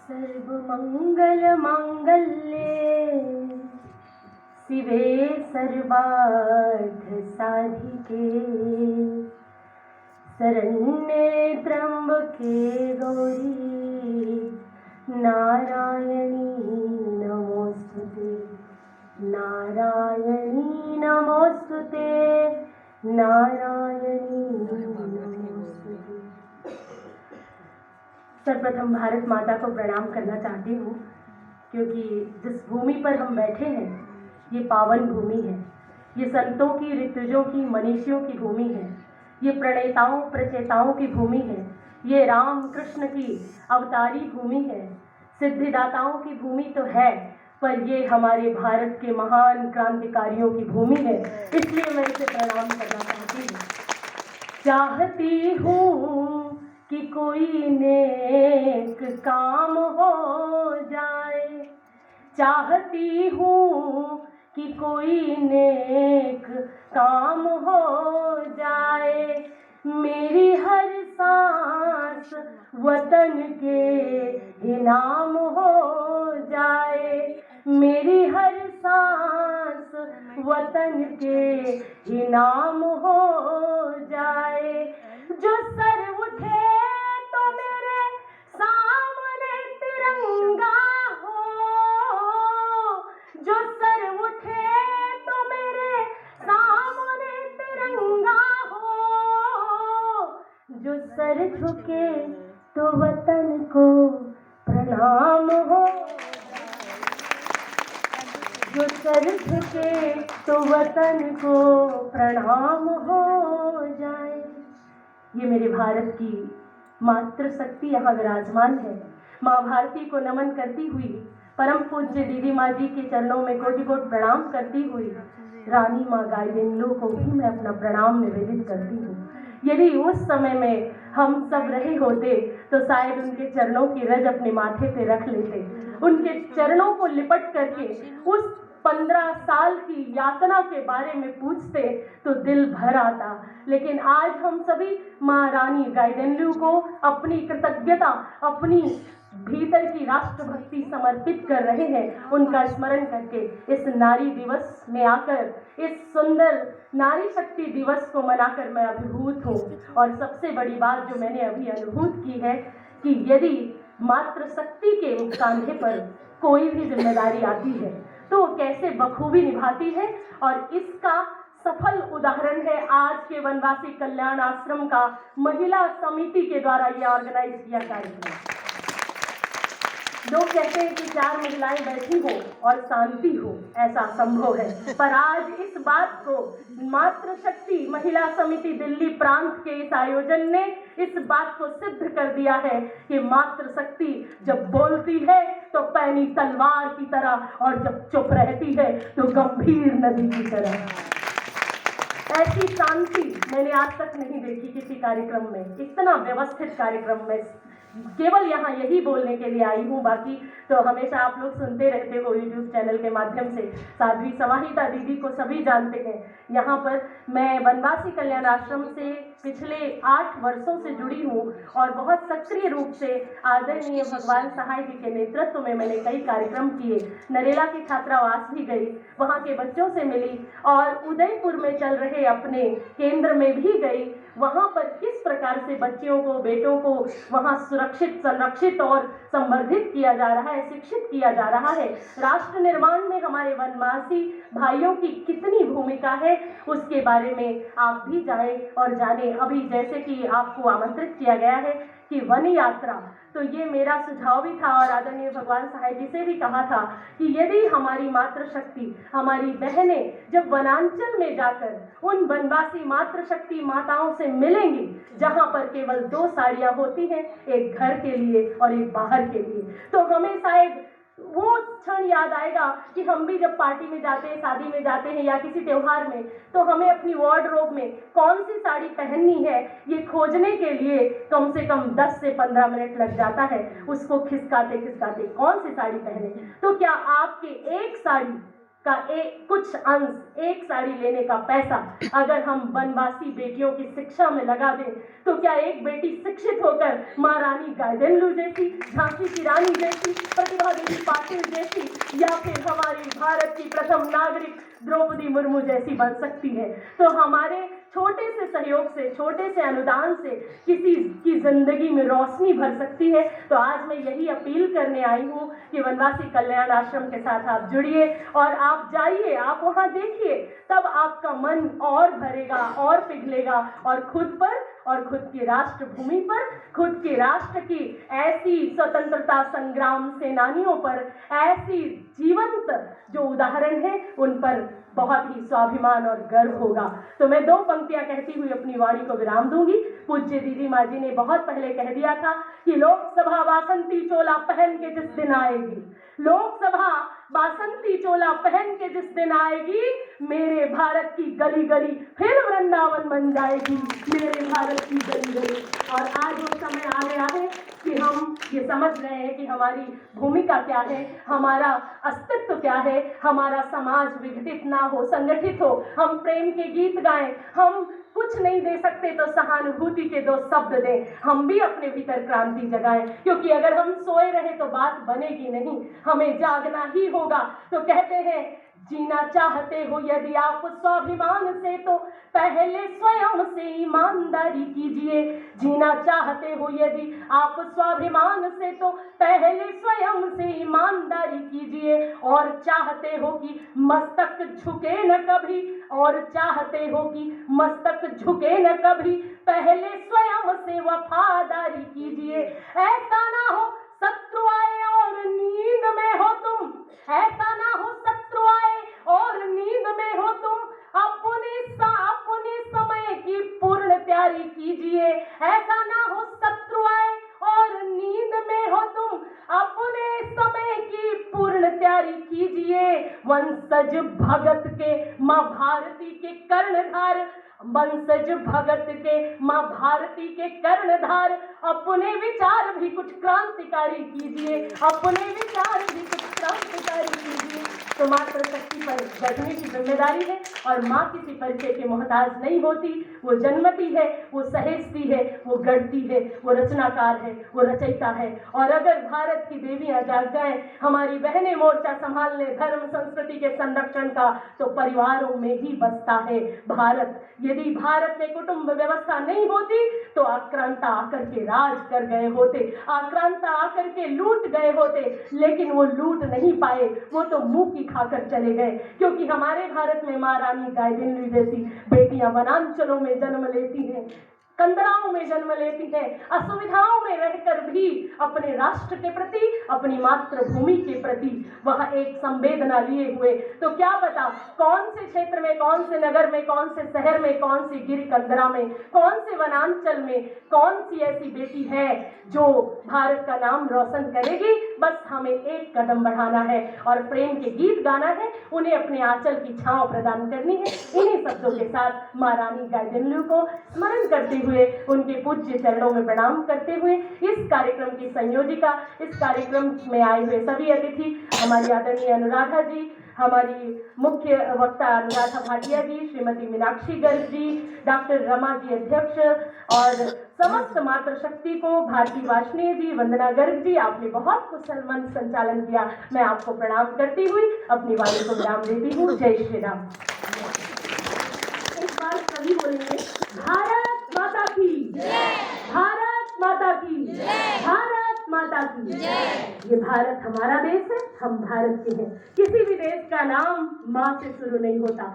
सर्वमङ्गलमाङ्गल्ये शिवे सर्वार्थसाधिके शरण्ये त्र्यम्बके गौरी नारायणी नमोस्तुते नारायणी नमोस्तुते नारायणी नमोस्तुते। सर्वप्रथम भारत माता को प्रणाम करना चाहती हूँ, क्योंकि जिस भूमि पर हम बैठे हैं ये पावन भूमि है। ये संतों की, ऋतुजों की, मनीषियों की भूमि है। ये प्रणेताओं प्रचेताओं की भूमि है। ये राम कृष्ण की अवतारी भूमि है। सिद्धिदाताओं की भूमि तो है, पर ये हमारे भारत के महान क्रांतिकारियों की भूमि है। इसलिए मैं इसे प्रणाम करना चाहती हूँ। चाहती हूँ कि कोई नेक काम हो जाए, चाहती हूँ कि कोई नेक काम हो जाए। मेरी हर सांस वतन के ही नाम हो जाए। मेरी हर सांस वतन के ही नाम हो जाए। जो सर उठे तो मेरे सामने तिरंगा हो, जो सर उठे तो मेरे सामने तिरंगा हो। जो सर झुके तो वतन को प्रणाम हो, जो सर झुके तो वतन को प्रणाम हो जाए। ये मेरे भारत की मातृशक्ति यहाँ विराजमान है। माँ भारती को नमन करती हुई, परम पूज्य दीदी माँ जी के चरणों में कोटि कोटि प्रणाम करती हुई, रानी माँ गाइडेंलु को भी मैं अपना प्रणाम निवेदित करती हूँ। यदि उस समय में हम सब रहे होते तो शायद उनके चरणों की रज अपने माथे पे रख लेते। उनके चरणों को लिपट करके उस 15 साल की यातना के बारे में पूछते तो दिल भर आता। लेकिन आज हम सभी माँ रानी गाइडेंलु को अपनी कृतज्ञता, अपनी भीतर की राष्ट्रभक्ति समर्पित कर रहे हैं। उनका स्मरण करके इस नारी दिवस में आकर, इस सुंदर नारी शक्ति दिवस को मनाकर मैं अभिभूत हूँ। और सबसे बड़ी बात जो मैंने अभी अनुभूत की है कि यदि मातृशक्ति के कंधे पर कोई भी जिम्मेदारी आती है तो कैसे बखूबी निभाती है। और इसका सफल उदाहरण है आज के वनवासी कल्याण आश्रम का महिला समिति के द्वारा यह ऑर्गेनाइज किया कार्यक्रम। लोग कहते हैं कि 4 महिलाएं बैठी हो और शांति हो, ऐसा संभव है। पर आज इस बात को मातृशक्ति महिला समिति दिल्ली प्रांत के इस आयोजन ने इस बात को सिद्ध कर दिया है कि मातृशक्ति जब बोलती है तो पैनी तलवार की तरह, और जब चुप रहती है तो गंभीर नदी की तरह। ऐसी शांति मैंने आज तक नहीं देखी किसी कार्यक्रम में। इतना व्यवस्थित कार्यक्रम में केवल यहाँ यही बोलने के लिए आई हूँ। बाकी तो हमेशा आप लोग सुनते रहते हो यूट्यूब चैनल के माध्यम से। साध्वी समाहिता दीदी को सभी जानते हैं। यहाँ पर मैं वनवासी कल्याण आश्रम से पिछले 8 वर्षों से जुड़ी हूँ और बहुत सक्रिय रूप से आदरणीय भगवान सहाय जी के नेतृत्व में मैंने कई कार्यक्रम किए। नरेला की छात्रावास भी गई, वहाँ के बच्चों से मिली, और उदयपुर में चल रहे अपने केंद्र में भी गई। वहाँ पर किस प्रकार से बच्चियों को, बेटों को वहाँ सुरक्षित, संरक्षित और संवर्धित किया जा रहा है, शिक्षित किया जा रहा है। राष्ट्र निर्माण में हमारे वनवासी भाइयों की कितनी भूमिका है, उसके बारे में आप भी जाएं और जानें। अभी जैसे कि आपको आमंत्रित किया गया है कि वन यात्रा, तो ये मेरा सुझाव भी था और आदरणीय भगवान सहाय जी से भी कहा था कि यदि हमारी मातृशक्ति, हमारी बहनें जब वनांचल में जाकर उन वनवासी मातृशक्ति माताओं से मिलेंगी, जहां पर केवल 2 साड़ियां होती हैं, एक घर के लिए और एक बाहर के लिए, तो हमें शायद वो क्षण याद आएगा कि हम भी जब पार्टी में जाते हैं, शादी में जाते हैं या किसी त्योहार में, तो हमें अपनी वार्डरोब में कौन सी साड़ी पहननी है ये खोजने के लिए कम से कम 10 से 15 मिनट लग जाता है। उसको खिसकाते खिसकाते कौन सी साड़ी पहने। तो क्या आपके एक साड़ी का कुछ अंश, एक साड़ी लेने का पैसा अगर हम वनवासी बेटियों की शिक्षा में लगा दें, तो क्या एक बेटी शिक्षित होकर महारानी गाइडेनलू जैसी, झांसी की रानी जैसी, प्रतिभा देवी पाटिल जैसी, या फिर हमारी भारत की प्रथम नागरिक द्रौपदी मुर्मू जैसी बन सकती है? तो हमारे छोटे से सहयोग से, छोटे से अनुदान से किसी की जिंदगी में रोशनी भर सकती है। तो आज मैं यही अपील करने आई हूँ कि वनवासी कल्याण आश्रम के साथ आप जुड़िए और आप जाइए, आप वहाँ देखिए, तब आपका मन और भरेगा और पिघलेगा और खुद पर और खुद की राष्ट्र भूमि पर, खुद के राष्ट्र की ऐसी स्वतंत्रता संग्राम सेनानियों पर, ऐसी जीवंत जो उदाहरण है उन पर बहुत ही स्वाभिमान और गर्व होगा। तो मैं 2 पंक्तियां कहती हुई अपनी वाणी को विराम दूंगी। पूज्य दीदी माँ जी ने बहुत पहले कह दिया था कि लोकसभा बासंती चोला पहन के जिस दिन आएगी, लोकसभा बासंती चोला पहन के जिस दिन आएगी, मेरे भारत की गली गली फिर वृंदावन बन जाएगी, मेरे भारत की गली गली। और आज वो समय आ गया है कि हम ये समझ रहे हैं कि हमारी भूमिका क्या है, हमारा अस्तित्व क्या है, हमारा समाज विघटित ना हो, संगठित हो, हम प्रेम के गीत गाएं, हम कुछ नहीं दे सकते तो सहानुभूति के 2 शब्द दें, हम भी अपने भीतर क्रांति जगाएं, क्योंकि अगर हम सोए रहे तो बात बनेगी नहीं, हमें जागना ही होगा। तो कहते हैं, जीना चाहते हो यदि आप स्वाभिमान से तो पहले स्वयं से ईमानदारी कीजिए। जीना चाहते हो यदि आप स्वाभिमान से तो पहले स्वयं से ईमानदारी कीजिए। और चाहते हो कि मस्तक झुके न कभी, और चाहते हो कि मस्तक झुके न कभी, पहले स्वयं से वफादारी कीजिए। ऐसा ना हो शत्रु आए और नींद में हो तुम, ऐसा ना हो शत्रु आए और नींद में हो तुम, अपने समय की पूर्ण तैयारी कीजिए। ऐसा ना हो शत्रु आए और नींद में हो तुम, अपने समय की पूर्ण तैयारी कीजिए। वंशज भगत के माँ भारती के कर्णधार, वंशज भगत के माँ भारती के कर्णधार, अपने विचार भी कुछ क्रांतिकारी कीजिए, अपने विचार भी कुछ क्रांतिकारी कीजिए। तो मातृशक्ति पर जगने की जिम्मेदारी है और माँ किसी परिचय के मोहताज नहीं होती, वो जन्मती है, वो सहेजती है, वो गढ़ती है, वो रचनाकार है, वो रचयिता है। और अगर भारत की देवियां जाग जाएं, हमारी बहनें मोर्चा संभालने धर्म संस्कृति के संरक्षण का, तो परिवारों में ही बसता है भारत। यदि भारत में कुटुंब व्यवस्था नहीं होती तो आक्रांता आकर के राज कर गए होते, आक्रांता आकर के लूट गए होते, लेकिन वो लूट नहीं पाए, वो तो मुंह की खाकर चले गए। क्योंकि हमारे भारत में महारानी गाइडेनलू जैसी बेटियां वनांचलों में जन्म लेती हैं, कंदराओं में जन्म लेती हैं, असुविधाओं में रहकर भी अपने राष्ट्र के प्रति, अपनी मातृभूमि के प्रति वह एक संवेदना लिए हुए। तो क्या पता कौन से क्षेत्र में, कौन से नगर में, कौन से शहर में, कौन सी गिर कंदरा में, कौन से वनांचल में कौन सी ऐसी बेटी है जो भारत का नाम रोशन करेगी। बस हमें एक कदम बढ़ाना है और प्रेम के गीत गाना है, उन्हें अपने आंचल की छांव प्रदान करनी है। इन्हीं शब्दों के साथ महारानी गाइडेनलू को स्मरण करते हुए, उनके पूज्य चरणों में प्रणाम करते हुए, इस कार्यक्रम की संयोजिका, इस कार्यक्रम में आए हुए सभी अतिथि, हमारी आदरणीय अनुराधा जी, हमारी मुख्य वक्ता अनुराधा भाटिया जी, श्रीमती मीनाक्षी गर्ग जी, डॉक्टर रमा जी अध्यक्ष, और समस्त मातृशक्ति को भारती वार्ष्णेय जी, वंदना गर्ग जी, आपने बहुत कुशल मन संचालन किया। मैं आपको प्रणाम करती हुई अपनी वाणी को विराम देती हूँ। जय श्री राम। एक बार सभी बोलेंगे, भारत माता की जय, भारत माता की जय, भारत माता की जय। ये भारत हमारा देश है, हम भारत के हैं। किसी भी देश का नाम माँ से शुरू नहीं होता।